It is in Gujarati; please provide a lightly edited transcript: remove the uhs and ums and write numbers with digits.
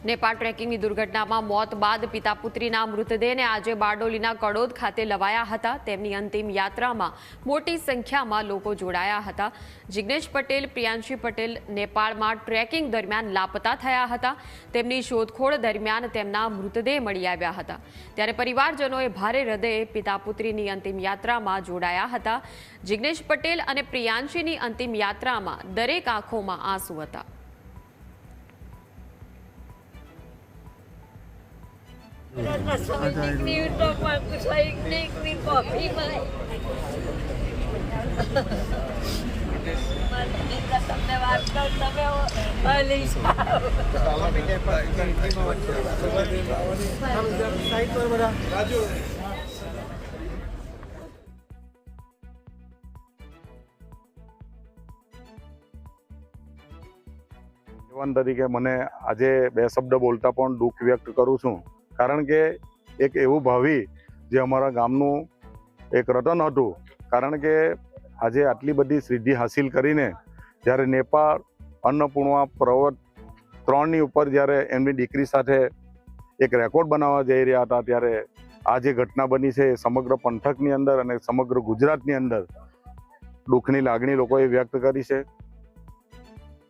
નેપાળ ટ્રેકિંગની દુર્ઘટનામાં મોત બાદ પિતા પુત્રીના મૃતદેહને આજે બારડોલીના કડોદ ખાતે લવાયા હતા। તેમની અંતિમ યાત્રામાં મોટી સંખ્યામાં લોકો જોડાયા હતા। જિગ્નેશ પટેલ, પ્રિયાંશી પટેલ નેપાળમાં ટ્રેકિંગ દરમિયાન લાપતા થયા હતા। તેમની શોધખોળ દરમિયાન તેમના મૃતદેહ મળી આવ્યા હતા। ત્યારે પરિવારજનોએ ભારે હૃદયે પિતા પુત્રીની અંતિમ યાત્રામાં જોડાયા હતા। જિગ્નેશ પટેલ અને પ્રિયાંશીની અંતિમ યાત્રામાં દરેક આંખોમાં આંસુ હતા। તરીકે મને આજે બે શબ્દ બોલતા પણ દુઃખ વ્યક્ત કરું છું, કારણ કે એક એવું ભાવિ જે અમારા ગામનું એક રતન હતું, કારણ કે આજે આટલી બધી સિદ્ધિ હાસિલ કરીને જ્યારે નેપાળ અન્નપૂર્ણા પર્વત 3ની ઉપર જ્યારે એમની દીકરી સાથે એક રેકોર્ડ બનાવવા જઈ રહ્યા હતા, ત્યારે આ જે ઘટના બની છે એ સમગ્ર પંથકની અંદર અને સમગ્ર ગુજરાતની અંદર દુઃખની લાગણી લોકોએ વ્યક્ત કરી છે।